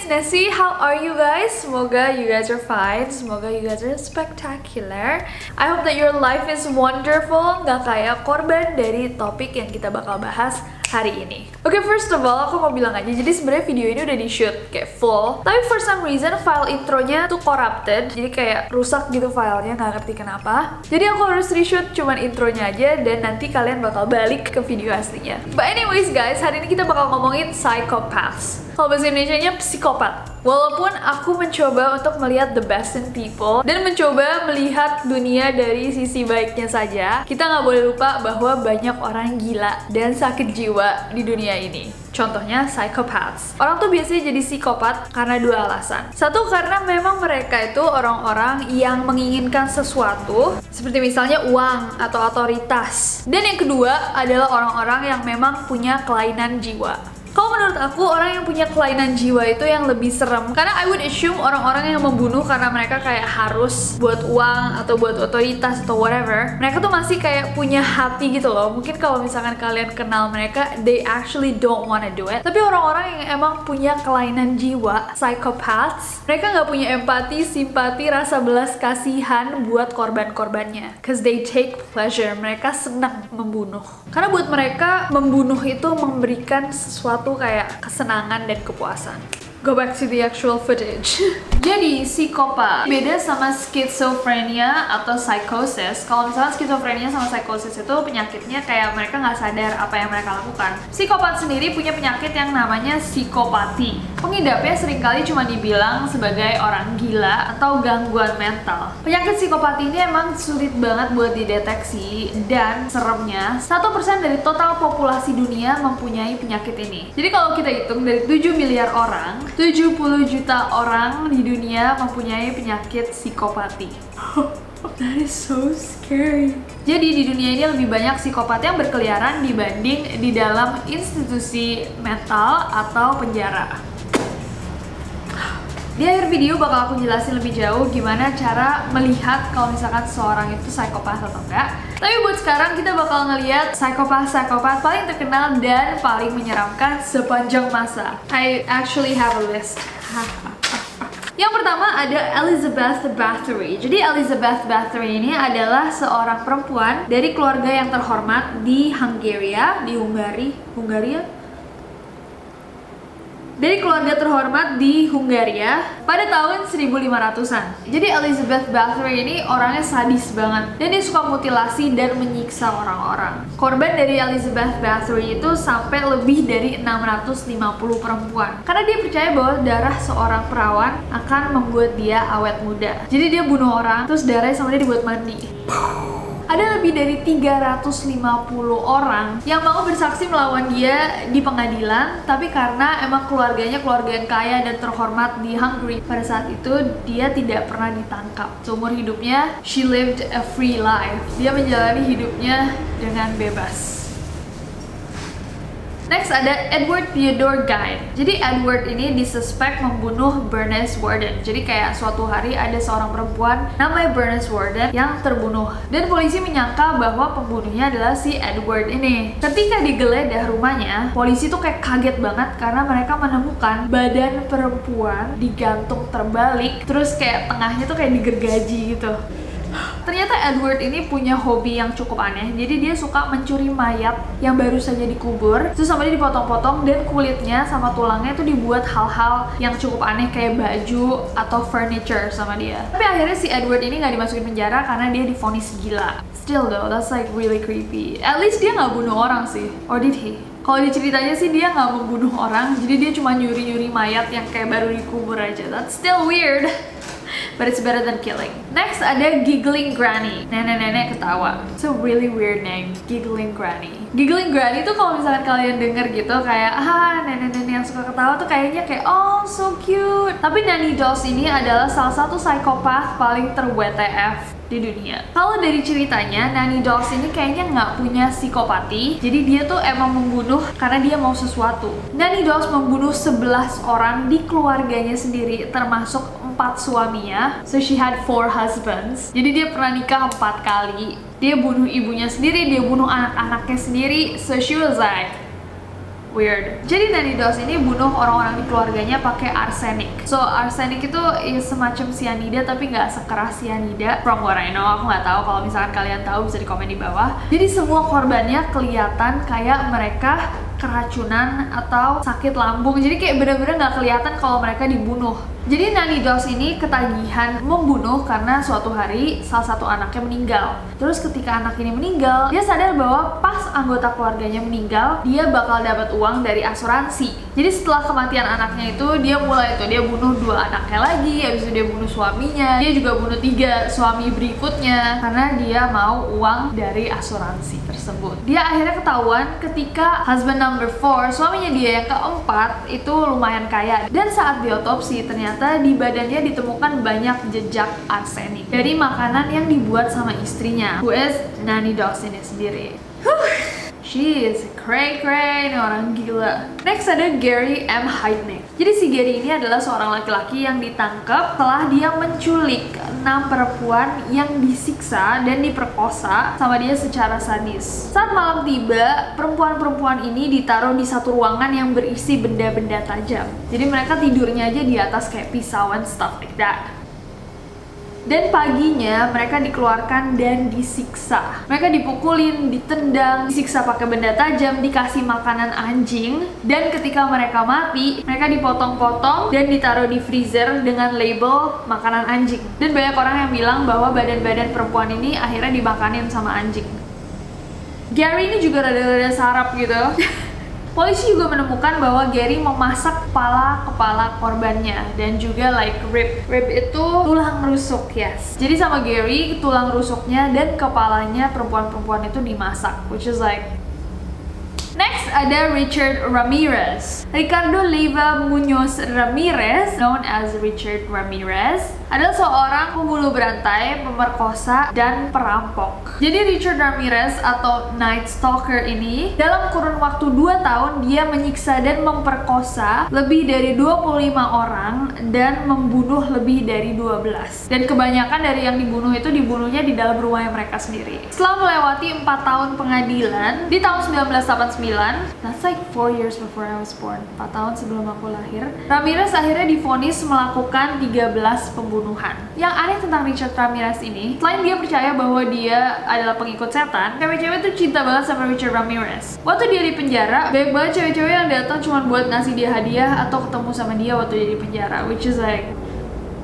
it's Nessie. How are you guys? Semoga you guys are fine. Semoga you guys are spectacular. I hope that your life is wonderful. Nggak kayak korban dari topik yang kita bakal bahas hari ini. Oke, first of all, aku mau bilang aja, jadi sebenarnya video ini udah di-shoot kayak full, tapi for some reason file intronya tuh corrupted, jadi kayak rusak gitu filenya, nggak ngerti kenapa. Jadi aku harus reshoot cuman intronya aja, dan nanti kalian bakal balik ke video aslinya. But anyways guys, hari ini kita bakal ngomongin psychopaths. Kalau bahasa Indonesianya psikopat. Walaupun aku mencoba untuk melihat the best in people dan mencoba melihat dunia dari sisi baiknya saja, kita nggak boleh lupa bahwa banyak orang gila dan sakit jiwa di dunia ini. Contohnya psychopaths. Orang tuh biasanya jadi psikopat karena dua alasan. Satu, karena memang mereka itu orang-orang yang menginginkan sesuatu, seperti misalnya uang atau otoritas. Dan yang kedua adalah orang-orang yang memang punya kelainan jiwa. Kalau menurut aku, orang yang punya kelainan jiwa itu yang lebih serem. Karena I would assume orang-orang yang membunuh karena mereka kayak harus buat uang atau buat otoritas atau whatever, mereka tuh masih kayak punya hati gitu loh. Mungkin kalau misalkan kalian kenal mereka, they actually don't wanna do it. Tapi orang-orang yang emang punya kelainan jiwa, psychopaths, mereka nggak punya empati, simpati, rasa belas kasihan buat korban-korbannya. Cause they take pleasure. Mereka senang membunuh. Karena buat mereka, membunuh itu memberikan sesuatu kayak kesenangan dan kepuasan. Go back to the actual footage. Jadi, psikopat beda sama schizophrenia atau psychosis. Kalau misalnya schizophrenia sama psychosis itu penyakitnya kayak mereka nggak sadar apa yang mereka lakukan. Psikopat sendiri punya penyakit yang namanya psikopati. Pengidapnya seringkali cuma dibilang sebagai orang gila atau gangguan mental. Penyakit psikopati ini emang sulit banget buat dideteksi, dan seremnya 1% dari total populasi dunia mempunyai penyakit ini. Jadi kalau kita hitung dari 7 miliar orang, 70 juta orang di dunia mempunyai penyakit psikopati. That is so scary. Jadi di dunia ini lebih banyak psikopat yang berkeliaran dibanding di dalam institusi mental atau penjara. Di akhir video bakal aku jelasin lebih jauh gimana cara melihat kalau misalkan seorang itu psikopat atau enggak. Tapi buat sekarang kita bakal ngeliat psikopat paling terkenal dan paling menyeramkan sepanjang masa. I actually have a list. Yang pertama ada Elizabeth Bathory. Jadi Elizabeth Bathory ini adalah seorang perempuan dari keluarga yang terhormat di Hungaria, dari keluarga terhormat di Hungaria pada tahun 1500-an. Jadi Elizabeth Bathory ini orangnya sadis banget, dan dia suka mutilasi dan menyiksa orang-orang. Korban dari Elizabeth Bathory itu sampai lebih dari 650 perempuan, karena dia percaya bahwa darah seorang perawan akan membuat dia awet muda. Jadi dia bunuh orang, terus darahnya sama dia dibuat mandi. Ada lebih dari 350 orang yang mau bersaksi melawan dia di pengadilan, tapi karena emang keluarganya keluarga yang kaya dan terhormat di Hungary pada saat itu, dia tidak pernah ditangkap. Seumur hidupnya, she lived a free life. Dia menjalani hidupnya dengan bebas. Next ada Edward Theodore Gein. Jadi Edward ini disuspek membunuh Bernice Worden. Jadi kayak suatu hari ada seorang perempuan namanya Bernice Worden yang terbunuh, dan polisi menyangka bahwa pembunuhnya adalah si Edward ini. Ketika digeledah rumahnya, polisi tuh kayak kaget banget karena mereka menemukan badan perempuan digantung terbalik, terus kayak tengahnya tuh kayak digergaji gitu. Ternyata Edward ini punya hobi yang cukup aneh. Jadi dia suka mencuri mayat yang baru saja dikubur, terus sama dia dipotong-potong, dan kulitnya sama tulangnya itu dibuat hal-hal yang cukup aneh kayak baju atau furniture sama dia. Tapi akhirnya si Edward ini nggak dimasukin penjara karena dia divonis gila. Still though, that's like really creepy. At least dia nggak bunuh orang sih. Or did he? Kalau diceritanya sih dia nggak membunuh orang, jadi dia cuma nyuri-nyuri mayat yang kayak baru dikubur aja. That's still weird. But it's better than killing. Next ada Giggling Granny. Nenek-nenek ketawa. It's a really weird name, Giggling Granny. Giggling Granny tuh kalau misalkan kalian denger gitu kayak nenek-nenek yang suka ketawa tuh kayaknya kayak oh so cute. Tapi Nanny Dawes ini adalah salah satu psikopat paling ter-WTF di dunia. Kalau dari ceritanya, Nanny Dawes ini kayaknya nggak punya psikopati, jadi dia tuh emang membunuh karena dia mau sesuatu. Nanny Dawes membunuh 11 orang di keluarganya sendiri, termasuk 4 suaminya. So she had 4 husbands. Jadi dia pernah nikah 4 kali. Dia bunuh ibunya sendiri, dia bunuh anak-anaknya sendiri. So she was like, weird. Jadi Nanny Doss ini bunuh orang-orang di keluarganya pakai arsenik. So arsenik itu semacam cyanida tapi nggak sekeras cyanida. From what I know, aku nggak tahu. Kalau misalkan kalian tahu bisa di komen di bawah. Jadi semua korbannya kelihatan kayak mereka keracunan atau sakit lambung. Jadi kayak bener-bener nggak kelihatan kalau mereka dibunuh. Jadi Nanny Doss ini ketagihan membunuh karena suatu hari salah satu anaknya meninggal. Terus ketika anak ini meninggal, dia sadar bahwa pas anggota keluarganya meninggal, dia bakal dapat uang dari asuransi. Jadi setelah kematian anaknya itu, dia bunuh 2 anaknya lagi, habis itu dia bunuh suaminya, dia juga bunuh 3 suami berikutnya karena dia mau uang dari asuransi tersebut. Dia akhirnya ketahuan ketika husband number 4, suaminya dia yang keempat itu lumayan kaya. Dan saat diotopsi ternyata di badannya ditemukan banyak jejak arsenik dari makanan yang dibuat sama istrinya, who is Nanny Doss ini sendiri. She is cray-cray, ini orang gila. Next ada Gary M. Heidnik. Jadi si Gary ini adalah seorang laki-laki yang ditangkap setelah dia menculik 6 perempuan yang disiksa dan diperkosa sama dia secara sadis. Saat malam tiba, perempuan-perempuan ini ditaruh di satu ruangan yang berisi benda-benda tajam. Jadi mereka tidurnya aja di atas kayak pisau and stuff like that. Dan paginya mereka dikeluarkan dan disiksa. Mereka dipukulin, ditendang, disiksa pakai benda tajam, dikasih makanan anjing. Dan ketika mereka mati, mereka dipotong-potong dan ditaruh di freezer dengan label makanan anjing. Dan banyak orang yang bilang bahwa badan-badan perempuan ini akhirnya dimakanin sama anjing. Gary ini juga rada-rada sarap gitu. Polisi juga menemukan bahwa Gary memasak kepala korbannya dan juga like rib itu tulang rusuk, yes. Jadi sama Gary tulang rusuknya dan kepalanya perempuan-perempuan itu dimasak, which is like. Next ada Richard Ramirez. Ricardo Leiva Muñoz Ramirez, known as Richard Ramirez, adalah seorang pembunuh berantai, pemerkosa, dan perampok. Jadi Richard Ramirez atau Night Stalker ini dalam kurun waktu 2 tahun dia menyiksa dan memperkosa lebih dari 25 orang dan membunuh lebih dari 12. Dan kebanyakan dari yang dibunuh itu dibunuhnya di dalam rumahnya mereka sendiri. Setelah melewati 4 tahun pengadilan, di tahun 1989, that's like 4 years before I was born, 4 tahun sebelum aku lahir, Ramirez akhirnya divonis melakukan 13 pembunuhan. Yang aneh tentang Richard Ramirez ini, selain dia percaya bahwa dia adalah pengikut setan, cewek-cewek tuh cinta banget sama Richard Ramirez. Waktu dia di penjara, banyak banget cewek-cewek yang datang cuma buat ngasih dia hadiah atau ketemu sama dia waktu dia di penjara, which is like,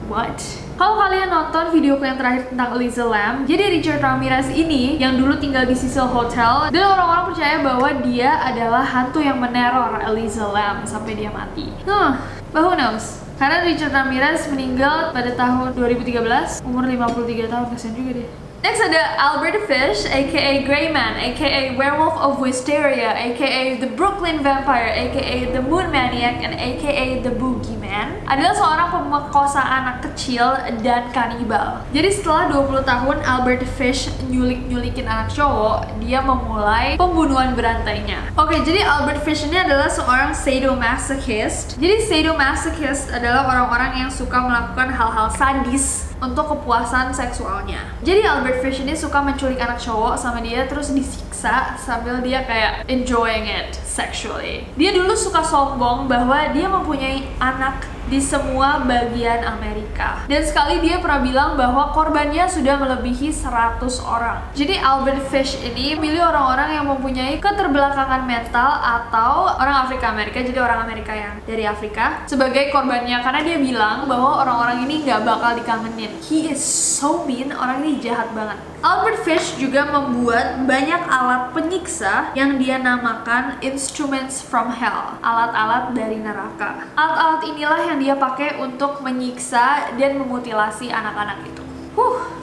what? Kalau kalian nonton videoku yang terakhir tentang Elisa Lam, jadi Richard Ramirez ini yang dulu tinggal di Cecil Hotel, dan orang-orang percaya bahwa dia adalah hantu yang meneror Elisa Lam sampai dia mati. But who knows? Karena Richard Ramirez meninggal pada tahun 2013, umur 53 tahun, kasihan juga deh. Next ada Albert Fish, aka Greyman, aka Werewolf of Wisteria, aka The Brooklyn Vampire, aka The Moon Maniac, and aka The Boogeyman, adalah seorang pemerkosa anak kecil dan kanibal. Jadi setelah 20 tahun Albert Fish nyulik-nyulikin anak cowok, dia memulai pembunuhan berantainya. Oke, jadi Albert Fish ini adalah seorang sadomasochist. Jadi sadomasochist adalah orang-orang yang suka melakukan hal-hal sadis untuk kepuasan seksualnya. Jadi Albert Fish ini suka menculik anak cowok sama dia terus disiksa sambil dia kayak enjoying it sexually. Dia dulu suka sombong bahwa dia mempunyai anak di semua bagian Amerika. Dan sekali dia pernah bilang bahwa korbannya sudah melebihi 100 orang. Jadi Albert Fish ini pilih orang-orang yang mempunyai keterbelakangan mental atau orang Afrika Amerika, jadi orang Amerika yang dari Afrika, sebagai korbannya. Karena dia bilang bahwa orang-orang ini nggak bakal dikangenin. He is so mean, orang ini jahat banget. Albert Fish juga membuat banyak alat penyiksa yang dia namakan instruments from hell, alat-alat dari neraka. Alat-alat inilah yang dia pakai untuk menyiksa dan memutilasi anak-anak itu.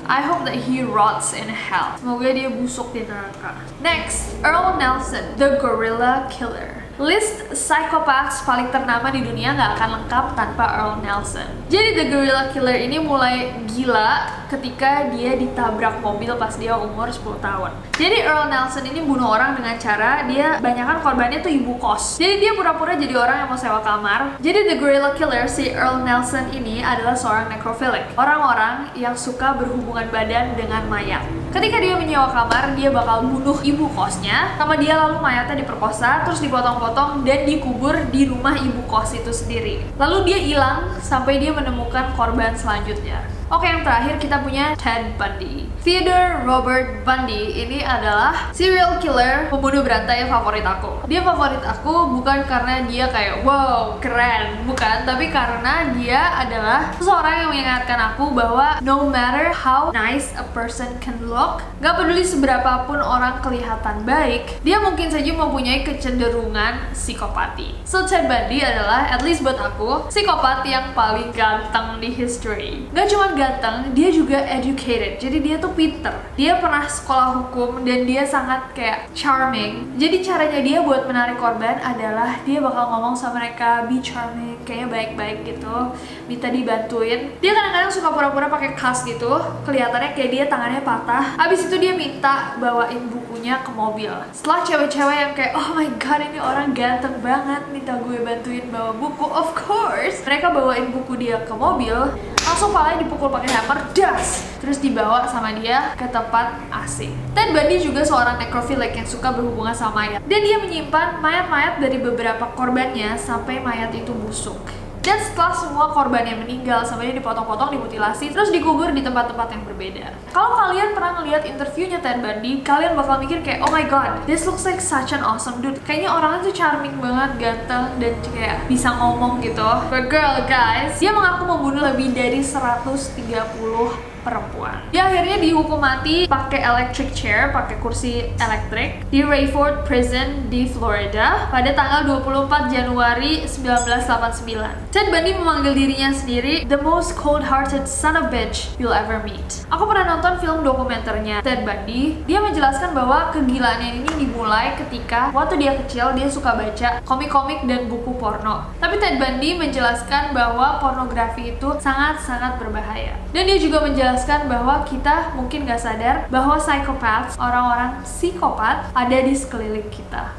I hope that he rots in hell. Semoga dia busuk di neraka. Next, Earl Nelson, the Gorilla Killer. List psikopat paling ternama di dunia nggak akan lengkap tanpa Earl Nelson. Jadi The Gorilla Killer ini mulai gila ketika dia ditabrak mobil pas dia umur 10 tahun. Jadi Earl Nelson ini bunuh orang dengan cara dia banyakan korbannya tuh ibu kos. Jadi dia pura-pura jadi orang yang mau sewa kamar. Jadi The Gorilla Killer, si Earl Nelson ini adalah seorang necrophilic, orang-orang yang suka berhubungan badan dengan mayat. Ketika dia menyewa kamar, dia bakal bunuh ibu kosnya sama dia, lalu mayatnya diperkosa, terus dipotong-potong dan dikubur di rumah ibu kos itu sendiri. Lalu dia hilang sampai dia menemukan korban selanjutnya. Oke, yang terakhir kita punya Ted Bundy. Theodore Robert Bundy ini adalah serial killer, pembunuh berantai favorit aku. Dia favorit aku bukan karena dia kayak wow, keren, bukan, tapi karena dia adalah seseorang yang mengingatkan aku bahwa no matter how nice a person can look, gak peduli seberapapun orang kelihatan baik, dia mungkin saja mempunyai kecenderungan psikopati. So Ted Bundy adalah, at least buat aku, psikopat yang paling ganteng di history. Gak cuma ganteng, dia juga educated. Jadi dia tuh pinter. Dia pernah sekolah hukum dan dia sangat kayak charming. Jadi caranya dia buat menarik korban adalah dia bakal ngomong sama mereka, be charming, kayaknya baik-baik gitu, minta dibantuin. Dia kadang-kadang suka pura-pura pakai kas gitu, kelihatannya kayak dia tangannya patah. Abis itu dia minta bawain bukunya ke mobil. Setelah cewek-cewek yang kayak, oh my god, ini orang ganteng banget, minta gue bantuin bawa buku, of course mereka bawain buku dia ke mobil, langsung palanya dipukul pakai hammer, das, terus dibawa sama dia ke tempat asing. Ted Bundy juga seorang necrophilic yang suka berhubungan sama mayat, dan dia menyimpan mayat-mayat dari beberapa korbannya sampai mayat itu busuk. Dan setelah semua korbannya meninggal, sampai dipotong-potong, dimutilasi, terus dikubur di tempat-tempat yang berbeda. Kalau kalian pernah ngeliat interviewnya Ted Bundy, kalian bakal mikir kayak, oh my god, this looks like such an awesome dude. Kayaknya orangnya tuh charming banget, ganteng, dan kayak bisa ngomong gitu. But girl, guys, dia mengaku membunuh lebih dari 130 perempuan. Dia akhirnya dihukum mati pakai electric chair, pakai kursi elektrik di Rayford Prison di Florida pada tanggal 24 Januari 1989. Ted Bundy memanggil dirinya sendiri the most cold-hearted son of bitch you'll ever meet. Aku pernah nonton film dokumenternya Ted Bundy. Dia menjelaskan bahwa kegilaannya ini dimulai ketika waktu dia kecil dia suka baca komik-komik dan buku porno. Tapi Ted Bundy menjelaskan bahwa pornografi itu sangat-sangat berbahaya. Dan dia juga menjelaskan bahwa kita mungkin gak sadar bahwa psychopaths, orang-orang psikopat, ada di sekeliling kita.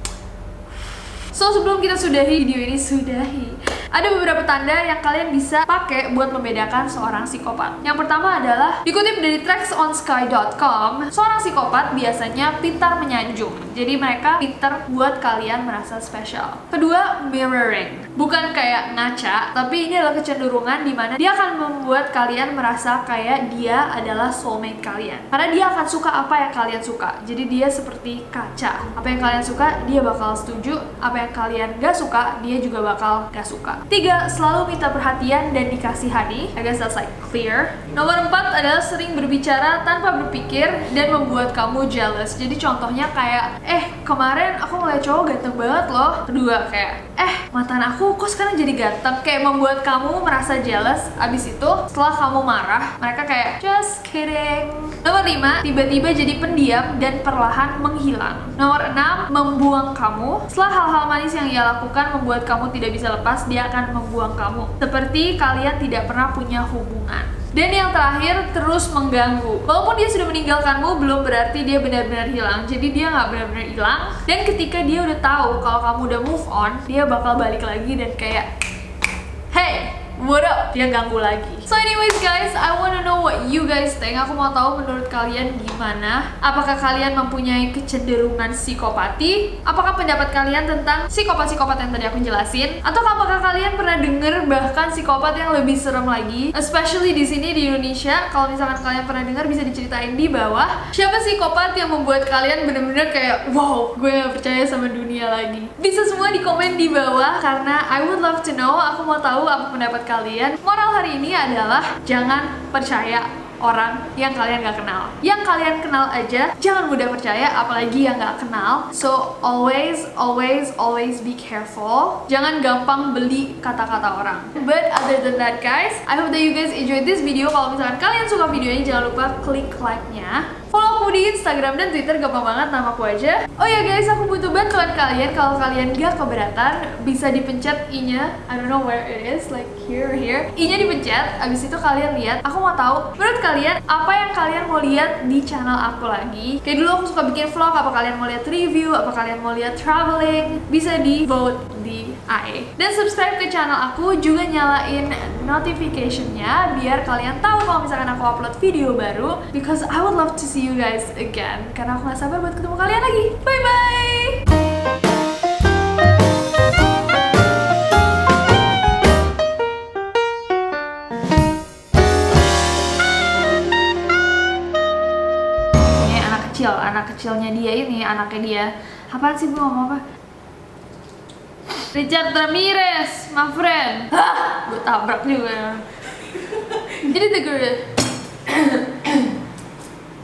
So sebelum kita sudahi video ini, ada beberapa tanda yang kalian bisa pakai buat membedakan seorang psikopat. Yang pertama adalah, dikutip dari tracksonsky.com, seorang psikopat biasanya pintar menyanjung. Jadi mereka pintar buat kalian merasa spesial. Kedua, mirroring. Bukan kayak ngaca, tapi ini adalah kecenderungan dimana dia akan membuat kalian merasa kayak dia adalah soulmate kalian. Karena dia akan suka apa yang kalian suka. Jadi dia seperti kaca. Apa yang kalian suka, dia bakal setuju. Apa yang kalian gak suka, dia juga bakal gak suka. 3, selalu minta perhatian dan dikasihani. I guess that's like clear. Nomor 4 adalah sering berbicara tanpa berpikir dan membuat kamu jealous. Jadi contohnya kayak, kemarin aku ngeliat cowok ganteng banget loh. Kedua kayak, mantan aku kok sekarang jadi ganteng. Kayak membuat kamu merasa jealous. Abis itu setelah kamu marah, mereka kayak, just kidding. Nomor 5, tiba-tiba jadi pendiam dan perlahan menghilang. Nomor 6, membuang kamu. Setelah hal-hal manis yang ia lakukan membuat kamu tidak bisa lepas, dia akan membuang kamu. Seperti kalian tidak pernah punya hubungan. Dan yang terakhir, terus mengganggu. Walaupun dia sudah meninggalkanmu, belum berarti dia benar-benar hilang. Jadi dia nggak benar-benar hilang. Dan ketika dia udah tahu kalau kamu udah move on, dia bakal balik lagi dan kayak, hey, what up? Dia ganggu lagi. So anyways guys, I wanna know what you guys think. Aku mau tahu menurut kalian gimana. Apakah kalian mempunyai kecenderungan psikopati? Apakah pendapat kalian tentang psikopat-psikopat yang tadi aku jelasin? Atau apakah kalian pernah denger bahkan psikopat yang lebih serem lagi? Especially di sini di Indonesia. Kalau misalkan kalian pernah denger, bisa diceritain di bawah. Siapa psikopat yang membuat kalian bener-bener kayak, wow, gue gak percaya sama dunia lagi? Bisa semua di komen di bawah, karena I would love to know. Aku mau tahu apa pendapat kalian. Moral hari ini adalah jangan percaya orang yang kalian gak kenal. Yang kalian kenal aja jangan mudah percaya, apalagi yang gak kenal. So always be careful. Jangan gampang beli kata-kata orang. But other than that guys, I hope that you guys enjoyed this video. Kalau misalkan kalian suka video ini, jangan lupa klik like-nya. Follow aku di Instagram dan Twitter, gampang banget, nama aku aja. Oh ya guys, aku butuh bantuan kalian. Kalau kalian gak keberatan, bisa dipencet i-nya. I don't know where it is, like here or here. I-nya dipencet, abis itu kalian lihat. Aku mau tahu menurut kalian apa yang kalian mau lihat di channel aku lagi. Kayak dulu aku suka bikin vlog, apa kalian mau lihat review, apa kalian mau lihat traveling. Bisa di vote di Dan subscribe ke channel aku, juga nyalain notification-nya biar kalian tahu kalau misalkan aku upload video baru, because I would love to see you guys again, karena aku gak sabar buat ketemu kalian lagi. Bye bye. Anak kecilnya dia ini, anaknya dia. Apaan sih, Bu? Ngomong apa? Richard Ramirez, my friend. Hah, gue tabrak juga. Jadi the girl.